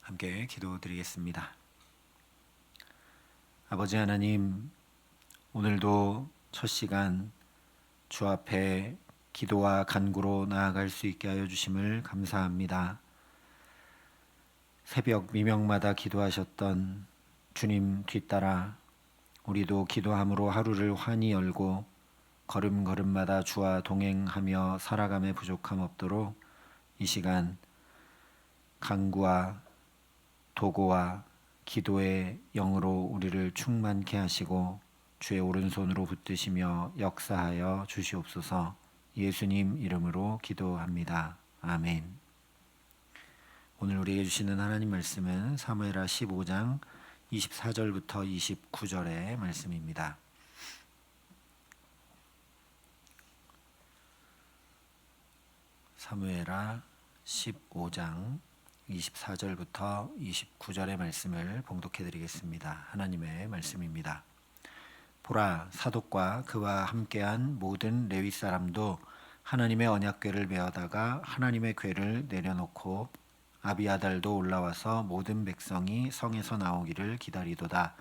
함께 기도드리겠습니다. 아버지 하나님, 오늘도 첫 시간 주 앞에 기도와 간구로 나아갈 수 있게 하여 주심을 감사합니다. 새벽 미명마다 기도하셨던 주님 뒤따라 우리도 기도함으로 하루를 환히 열고 걸음걸음마다 주와 동행하며 살아감에 부족함 없도록 이 시간 간구와 도구와 기도의 영으로 우리를 충만케 하시고 주의 오른손으로 붙드시며 역사하여 주시옵소서. 예수님 이름으로 기도합니다. 아멘. 오늘 우리에게 주시는 하나님 말씀은 사무엘하 15장 24절부터 29절의 말씀입니다. 사무엘하 15장 24절부터 29절의 말씀을 봉독해 드리겠습니다. 하나님의 말씀입니다. 보라, 사독과 그와 함께한 모든 레위 사람도 하나님의 언약궤를 메어다가 하나님의 궤를 내려놓고 아비아달도 올라와서 모든 백성이 성에서 나오기를 기다리도다.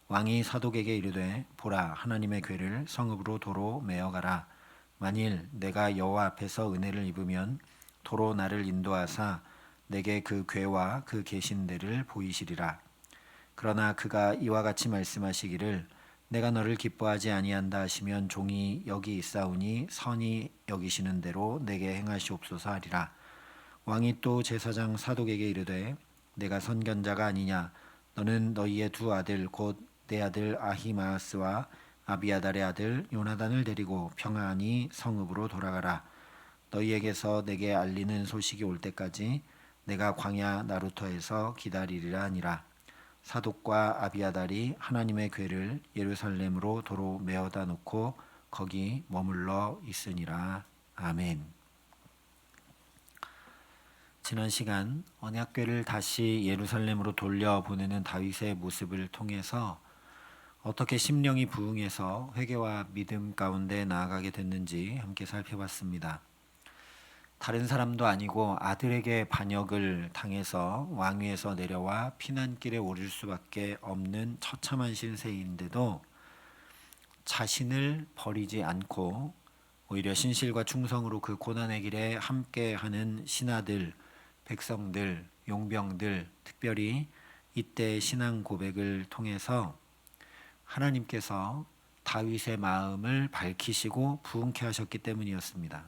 왕이 사독에게 이르되, 보라, 하나님의 궤를 성읍으로 도로 메어가라. 만일 내가 여호와 앞에서 은혜를 입으면 도로 나를 인도하사 내게 그 궤와 그 계신 데를 보이시리라. 그러나 그가 이와 같이 말씀하시기를, 내가 너를 기뻐하지 아니한다 하시면 종이 여기 있사오니 선히 여기시는 대로 내게 행하시옵소서 하리라. 왕이 또 제사장 사독에게 이르되, 내가 선견자가 아니냐? 너는 너희의 두 아들 곧 내 아들 아히마아스와 아비아달의 아들 요나단을 데리고 평안히 성읍으로 돌아가라. 너희에게서 내게 알리는 소식이 올 때까지 내가 광야 나루터에서 기다리리라 하니라. 사독과 아비아달이 하나님의 궤를 예루살렘으로 도로 메어다 놓고 거기 머물러 있으니라. 아멘. 지난 시간 언약궤를 다시 예루살렘으로 돌려보내는 다윗의 모습을 통해서 어떻게 심령이 부응해서 회개와 믿음 가운데 나아가게 됐는지 함께 살펴봤습니다. 다른 사람도 아니고 아들에게 반역을 당해서 왕위에서 내려와 피난길에 오를 수밖에 없는 처참한 신세인데도 자신을 버리지 않고 오히려 신실과 충성으로 그 고난의 길에 함께하는 신하들, 백성들, 용병들, 특별히 이때 신앙 고백을 통해서 하나님께서 다윗의 마음을 밝히시고 부흥케 하셨기 때문이었습니다.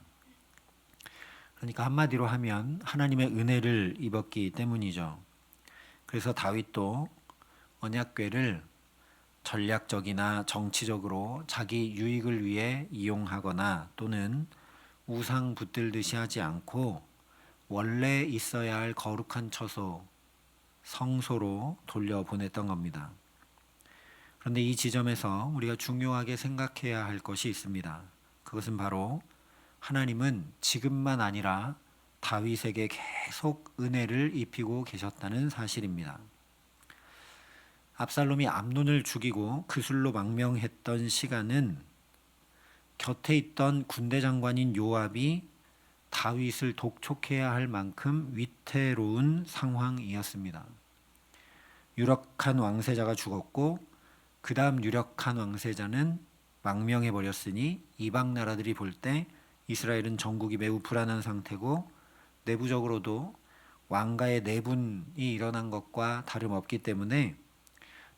그러니까 한마디로 하면 하나님의 은혜를 입었기 때문이죠. 그래서 다윗도 언약궤를 전략적이나 정치적으로 자기 유익을 위해 이용하거나 또는 우상 붙들듯이 하지 않고 원래 있어야 할 거룩한 처소, 성소로 돌려보냈던 겁니다. 그런데 이 지점에서 우리가 중요하게 생각해야 할 것이 있습니다. 그것은 바로 하나님은 지금만 아니라 다윗에게 계속 은혜를 입히고 계셨다는 사실입니다. 압살롬이 암논을 죽이고 그술로 망명했던 시간은 곁에 있던 군대 장관인 요압이 다윗을 독촉해야 할 만큼 위태로운 상황이었습니다. 유력한 왕세자가 죽었고 그 다음 유력한 왕세자는 망명해버렸으니 이방 나라들이 볼 때 이스라엘은 전국이 매우 불안한 상태고 내부적으로도 왕가의 내분이 일어난 것과 다름없기 때문에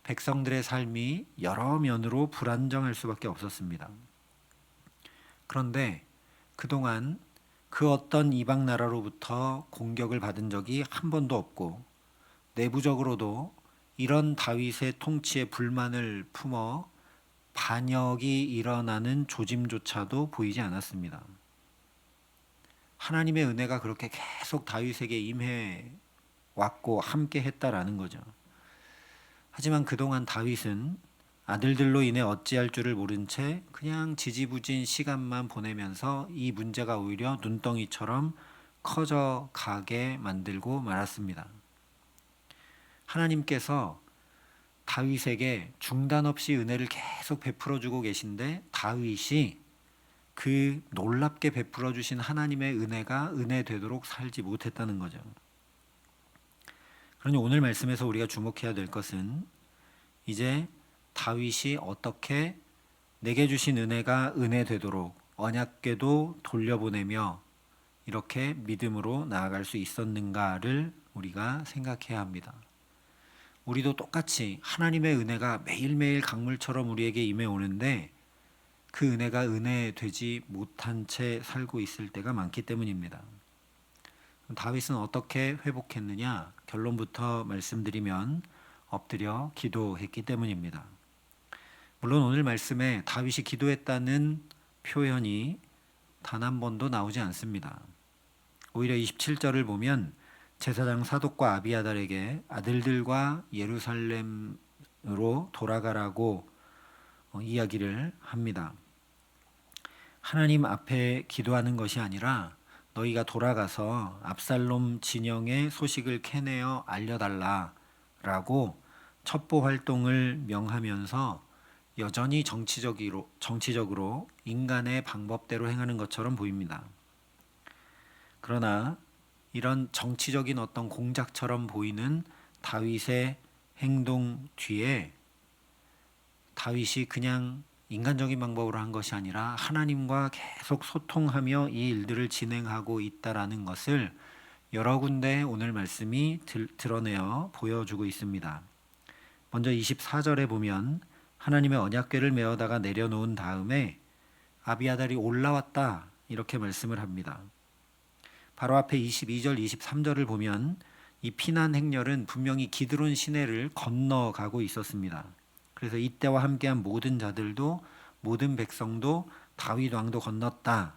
백성들의 삶이 여러 면으로 불안정할 수밖에 없었습니다. 그런데 그동안 그 어떤 이방 나라로부터 공격을 받은 적이 한 번도 없고 내부적으로도 이런 다윗의 통치에 불만을 품어 반역이 일어나는 조짐조차도 보이지 않았습니다. 하나님의 은혜가 그렇게 계속 다윗에게 임해 왔고 함께 했다라는 거죠. 하지만 그동안 다윗은 아들들로 인해 어찌할 줄을 모른 채 그냥 지지부진 시간만 보내면서 이 문제가 오히려 눈덩이처럼 커져가게 만들고 말았습니다. 하나님께서 다윗에게 중단 없이 은혜를 계속 베풀어주고 계신데 다윗이 그 놀랍게 베풀어 주신 하나님의 은혜가 은혜 되도록 살지 못했다는 거죠. 그러니 오늘 말씀에서 우리가 주목해야 될 것은 이제 다윗이 어떻게 내게 주신 은혜가 은혜 되도록 언약궤도 돌려보내며 이렇게 믿음으로 나아갈 수 있었는가를 우리가 생각해야 합니다. 우리도 똑같이 하나님의 은혜가 매일매일 강물처럼 우리에게 임해 오는데 그 은혜가 은혜 되지 못한 채 살고 있을 때가 많기 때문입니다. 다윗은 어떻게 회복했느냐? 결론부터 말씀드리면 엎드려 기도했기 때문입니다. 물론 오늘 말씀에 다윗이 기도했다는 표현이 단 한 번도 나오지 않습니다. 오히려 27절을 보면 제사장 사독과 아비아달에게 아들들과 예루살렘으로 돌아가라고 이야기를 합니다. 하나님 앞에 기도하는 것이 아니라 너희가 돌아가서 압살롬 진영의 소식을 캐내어 알려달라라고 첩보 활동을 명하면서 여전히 정치적으로 인간의 방법대로 행하는 것처럼 보입니다. 그러나 이런 정치적인 어떤 공작처럼 보이는 다윗의 행동 뒤에 다윗이 그냥 인간적인 방법으로 한 것이 아니라 하나님과 계속 소통하며 이 일들을 진행하고 있다라는 것을 여러 군데 오늘 말씀이 드러내어 보여주고 있습니다. 먼저 24절에 보면 하나님의 언약궤를 메어다가 내려놓은 다음에 아비아달이 올라왔다 이렇게 말씀을 합니다. 바로 앞에 22절, 23절을 보면 이 피난 행렬은 분명히 기드론 시내를 건너가고 있었습니다. 그래서 이때와 함께한 모든 자들도 모든 백성도 다윗 왕도 건넜다라고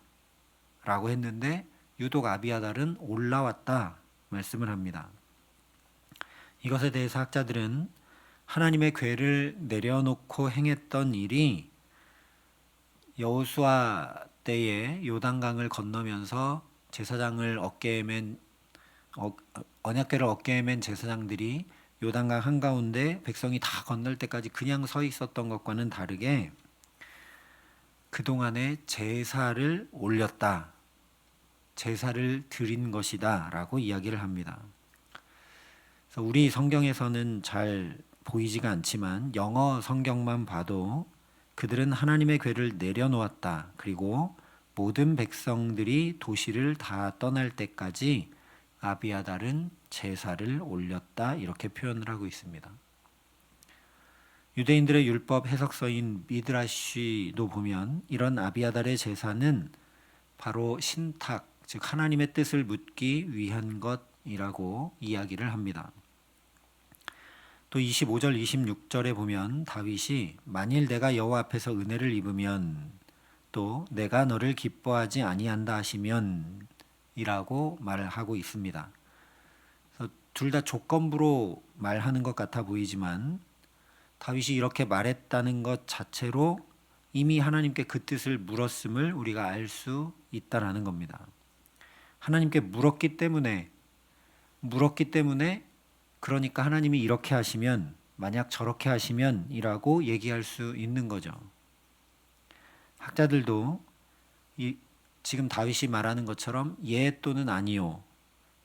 했는데 유독 아비아달은 올라왔다 말씀을 합니다. 이것에 대해서 학자들은 하나님의 궤를 내려놓고 행했던 일이 여호수아 때에 요단강을 건너면서 제사장을 언약궤를 어깨에 맨 제사장들이 요단강 한가운데 백성이 다 건널 때까지 그냥 서 있었던 것과는 다르게 그동안에 제사를 올렸다, 제사를 드린 것이다 라고 이야기를 합니다. 그래서 우리 성경에서는 잘 보이지가 않지만 영어 성경만 봐도 그들은 하나님의 궤를 내려놓았다. 그리고 모든 백성들이 도시를 다 떠날 때까지 아비아달은 제사를 올렸다. 이렇게 표현을 하고 있습니다. 유대인들의 율법 해석서인 미드라시도 보면 이런 아비아달의 제사는 바로 신탁, 즉 하나님의 뜻을 묻기 위한 것이라고 이야기를 합니다. 또 25절 26절에 보면 다윗이 만일 내가 여호와 앞에서 은혜를 입으면 또 내가 너를 기뻐하지 아니한다 하시면 이라고 말을 하고 있습니다. 둘 다 조건부로 말하는 것 같아 보이지만 다윗이 이렇게 말했다는 것 자체로 이미 하나님께 그 뜻을 물었음을 우리가 알 수 있다라는 겁니다. 하나님께 물었기 때문에 그러니까 하나님이 이렇게 하시면 만약 저렇게 하시면 이라고 얘기할 수 있는 거죠. 학자들도 지금 다윗이 말하는 것처럼 예 또는 아니요,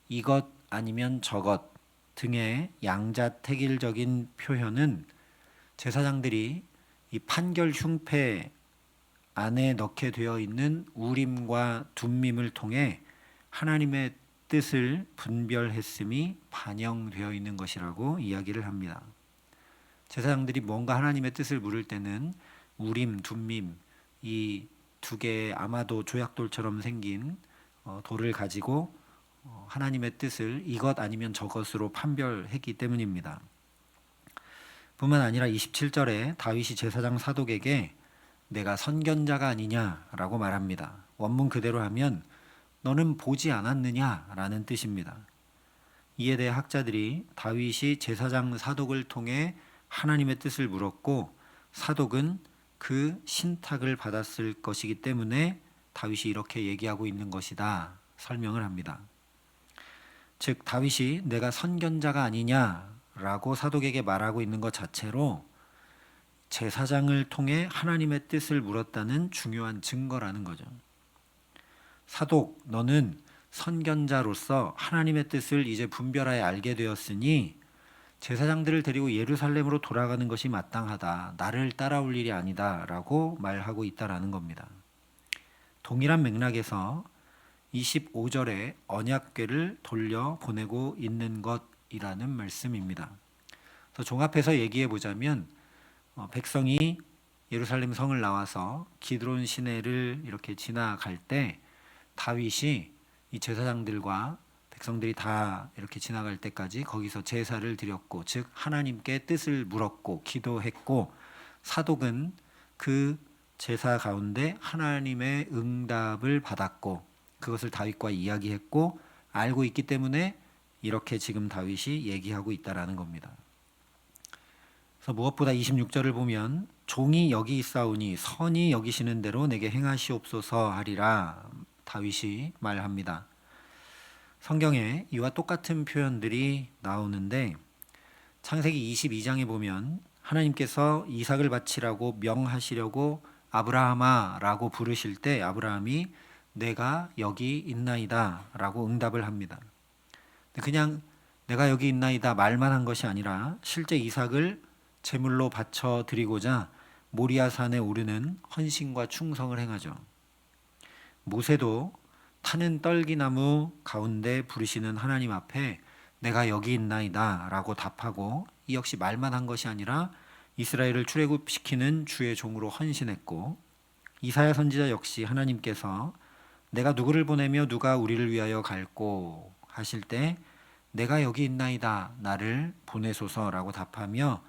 이것 아니면 저것 등의 양자택일적인 표현은 제사장들이 이 판결 흉패 안에 넣게 되어 있는 우림과 둠밈을 통해 하나님의 뜻을 분별했음이 반영되어 있는 것이라고 이야기를 합니다. 제사장들이 뭔가 하나님의 뜻을 물을 때는 우림, 둠밈 이 두 개의 아마도 조약돌처럼 생긴 돌을 가지고 하나님의 뜻을 이것 아니면 저것으로 판별했기 때문입니다. 뿐만 아니라 27절에 다윗이 제사장 사독에게 내가 선견자가 아니냐라고 말합니다. 원문 그대로 하면 너는 보지 않았느냐라는 뜻입니다. 이에 대해 학자들이 다윗이 제사장 사독을 통해 하나님의 뜻을 물었고 사독은 그 신탁을 받았을 것이기 때문에 다윗이 이렇게 얘기하고 있는 것이다 설명을 합니다. 즉 다윗이 내가 선견자가 아니냐라고 사독에게 말하고 있는 것 자체로 제사장을 통해 하나님의 뜻을 물었다는 중요한 증거라는 거죠. 사독, 너는 선견자로서 하나님의 뜻을 이제 분별하여 알게 되었으니 제사장들을 데리고 예루살렘으로 돌아가는 것이 마땅하다. 나를 따라올 일이 아니다. 라고 말하고 있다라는 겁니다. 동일한 맥락에서 25절에 언약궤를 돌려보내고 있는 것이라는 말씀입니다. 그래서 종합해서 얘기해 보자면 백성이 예루살렘 성을 나와서 기드론 시내를 이렇게 지나갈 때 다윗이 이 제사장들과 백성들이 다 이렇게 지나갈 때까지 거기서 제사를 드렸고, 즉 하나님께 뜻을 물었고 기도했고, 사독은 그 제사 가운데 하나님의 응답을 받았고 그것을 다윗과 이야기했고 알고 있기 때문에 이렇게 지금 다윗이 얘기하고 있다라는 겁니다. 그래서 무엇보다 26절을 보면 종이 여기 있사오니 선히 여기시는 대로 내게 행하시옵소서 하리라 다윗이 말합니다. 성경에 이와 똑같은 표현들이 나오는데 창세기 22장에 보면 하나님께서 이삭을 바치라고 명하시려고 아브라함아 라고 부르실 때 아브라함이 내가 여기 있나이다 라고 응답을 합니다. 그냥 내가 여기 있나이다 말만 한 것이 아니라 실제 이삭을 제물로 바쳐 드리고자 모리아산에 오르는 헌신과 충성을 행하죠. 모세도 타는 떨기나무 가운데 부르시는 하나님 앞에 내가 여기 있나이다 라고 답하고 이 역시 말만 한 것이 아니라 이스라엘을 출애굽시키는 주의 종으로 헌신했고, 이사야 선지자 역시 하나님께서 내가 누구를 보내며 누가 우리를 위하여 갈꼬 하실 때 내가 여기 있나이다 나를 보내소서라고 답하며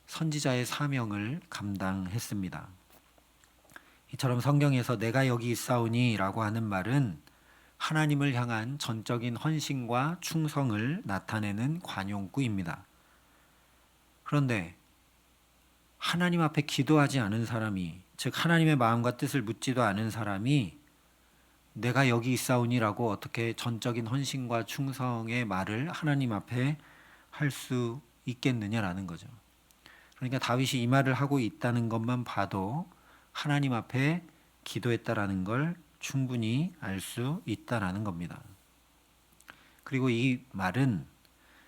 선지자의 사명을 감당했습니다. 이처럼 성경에서 내가 여기 있사오니 라고 하는 말은 하나님을 향한 전적인 헌신과 충성을 나타내는 관용구입니다. 그런데 하나님 앞에 기도하지 않은 사람이, 즉 하나님의 마음과 뜻을 묻지도 않은 사람이 내가 여기 있사오니라고 어떻게 전적인 헌신과 충성의 말을 하나님 앞에 할 수 있겠느냐라는 거죠. 그러니까 다윗이 이 말을 하고 있다는 것만 봐도 하나님 앞에 기도했다라는 걸 충분히 알 수 있다라는 겁니다. 그리고 이 말은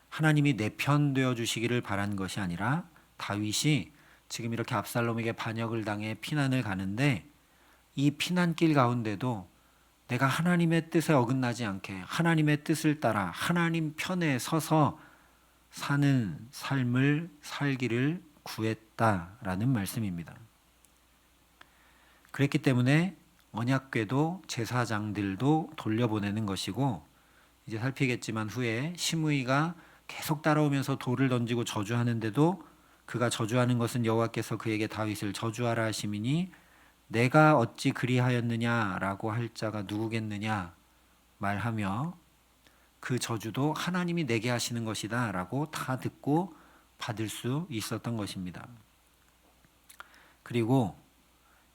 하나님이 내 편 되어 주시기를 바란 것이 아니라 다윗이 지금 이렇게 압살롬에게 반역을 당해 피난을 가는데 이 피난길 가운데도 내가 하나님의 뜻에 어긋나지 않게 하나님의 뜻을 따라 하나님 편에 서서 사는 삶을 살기를 구했다라는 말씀입니다. 그랬기 때문에 언약궤도 제사장들도 돌려보내는 것이고, 이제 살피겠지만 후에 시므이가 계속 따라오면서 돌을 던지고 저주하는데도 그가 저주하는 것은 여호와께서 그에게 다윗을 저주하라 하심이니 내가 어찌 그리하였느냐라고 할 자가 누구겠느냐 말하며 그 저주도 하나님이 내게 하시는 것이다 라고 다 듣고 받을 수 있었던 것입니다. 그리고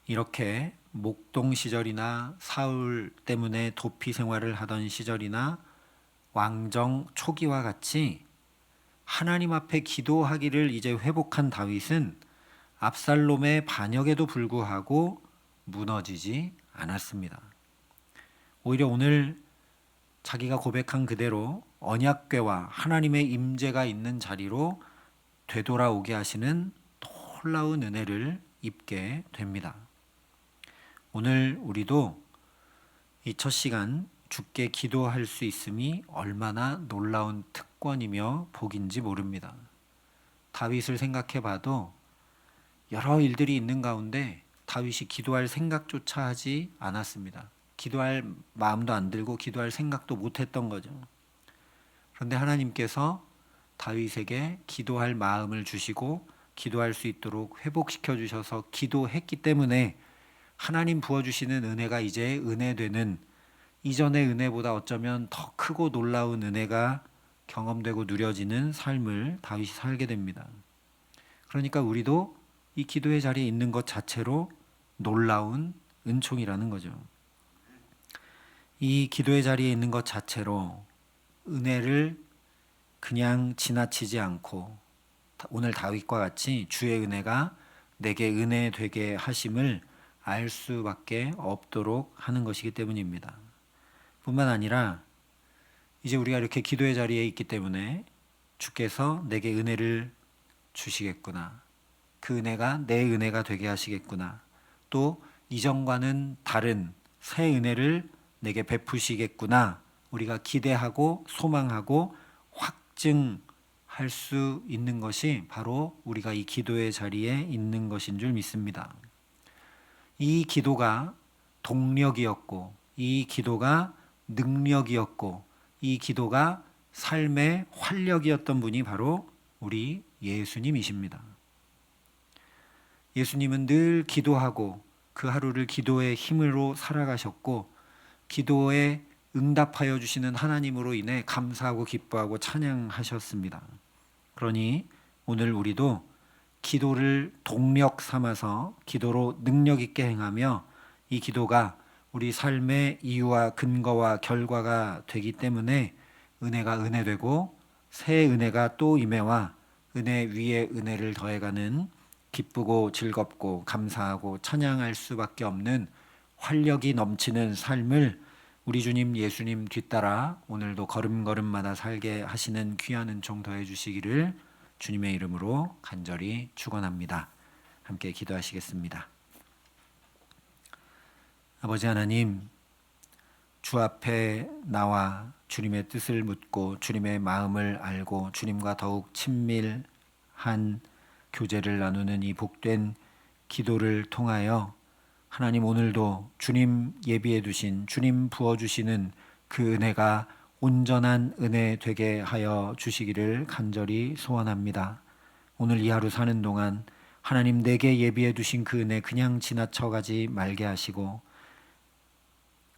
이렇게 목동 시절이나 사울 때문에 도피 생활을 하던 시절이나 왕정 초기와 같이 하나님 앞에 기도하기를 이제 회복한 다윗은 압살롬의 반역에도 불구하고 무너지지 않았습니다. 오히려 오늘 자기가 고백한 그대로 언약궤와 하나님의 임재가 있는 자리로 되돌아오게 하시는 놀라운 은혜를 입게 됩니다. 오늘 우리도 이 첫 시간 주께 기도할 수 있음이 얼마나 놀라운 특권이며 복인지 모릅니다. 다윗을 생각해 봐도 여러 일들이 있는 가운데 다윗이 기도할 생각조차 하지 않았습니다. 기도할 마음도 안 들고 기도할 생각도 못했던 거죠. 그런데 하나님께서 다윗에게 기도할 마음을 주시고 기도할 수 있도록 회복시켜 주셔서 기도했기 때문에 하나님 부어주시는 은혜가 이제 은혜되는, 이전의 은혜보다 어쩌면 더 크고 놀라운 은혜가 경험되고 누려지는 삶을 다윗이 살게 됩니다. 그러니까 우리도 이 기도의 자리에 있는 것 자체로 놀라운 은총이라는 거죠. 이 기도의 자리에 있는 것 자체로 은혜를 그냥 지나치지 않고 오늘 다윗과 같이 주의 은혜가 내게 은혜 되게 하심을 알 수밖에 없도록 하는 것이기 때문입니다. 뿐만 아니라 이제 우리가 이렇게 기도의 자리에 있기 때문에 주께서 내게 은혜를 주시겠구나. 그 은혜가 내 은혜가 되게 하시겠구나. 또 이전과는 다른 새 은혜를 내게 베푸시겠구나. 우리가 기대하고 소망하고 확증할 수 있는 것이 바로 우리가 이 기도의 자리에 있는 것인 줄 믿습니다. 이 기도가 동력이었고, 이 기도가 능력이었고, 이 기도가 삶의 활력이었던 분이 바로 우리 예수님이십니다. 예수님은 늘 기도하고 그 하루를 기도의 힘으로 살아가셨고, 기도에 응답하여 주시는 하나님으로 인해 감사하고 기뻐하고 찬양하셨습니다. 그러니 오늘 우리도 기도를 동력 삼아서 기도로 능력 있게 행하며 이 기도가 우리 삶의 이유와 근거와 결과가 되기 때문에 은혜가 은혜되고 새 은혜가 또 임해와 은혜 위에 은혜를 더해가는 기쁘고 즐겁고 감사하고 찬양할 수밖에 없는 활력이 넘치는 삶을 우리 주님 예수님 뒤따라 오늘도 걸음걸음마다 살게 하시는 귀한 은총 더해 주시기를 주님의 이름으로 간절히 축원합니다. 함께 기도하시겠습니다. 아버지 하나님, 주 앞에 나와 주님의 뜻을 묻고 주님의 마음을 알고 주님과 더욱 친밀한 교제를 나누는 이 복된 기도를 통하여 하나님 오늘도 주님 예비해 두신 주님 부어주시는 그 은혜가 온전한 은혜 되게 하여 주시기를 간절히 소원합니다. 오늘 이 하루 사는 동안 하나님 내게 예비해 두신 그 은혜 그냥 지나쳐가지 말게 하시고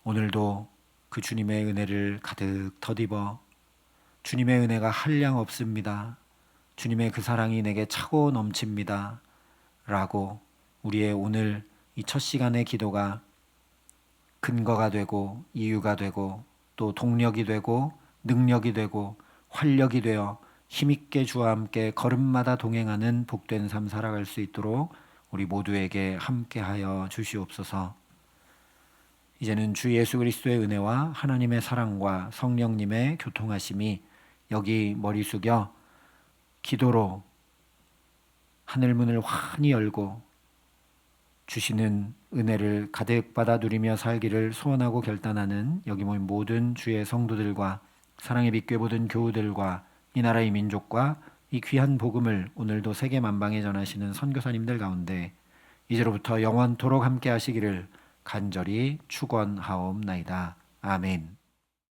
오늘도 그 주님의 은혜를 가득 덧입어 주님의 은혜가 한량 없습니다. 주님의 그 사랑이 내게 차고 넘칩니다. 라고 우리의 오늘 이 첫 시간의 기도가 근거가 되고 이유가 되고 또 동력이 되고 능력이 되고 활력이 되어 힘있게 주와 함께 걸음마다 동행하는 복된 삶 살아갈 수 있도록 우리 모두에게 함께하여 주시옵소서. 이제는 주 예수 그리스도의 은혜와 하나님의 사랑과 성령님의 교통하심이 여기 머리 숙여 기도로 하늘문을 환히 열고 주시는 은혜를 가득 받아 누리며 살기를 소원하고 결단하는 여기 모인 모든 주의 성도들과 사랑의 빛교회 모든 교우들과 이 나라의 민족과 이 귀한 복음을 오늘도 세계 만방에 전하시는 선교사님들 가운데 이제로부터 영원토록 함께 하시기를 간절히 축원하옵나이다. 아멘.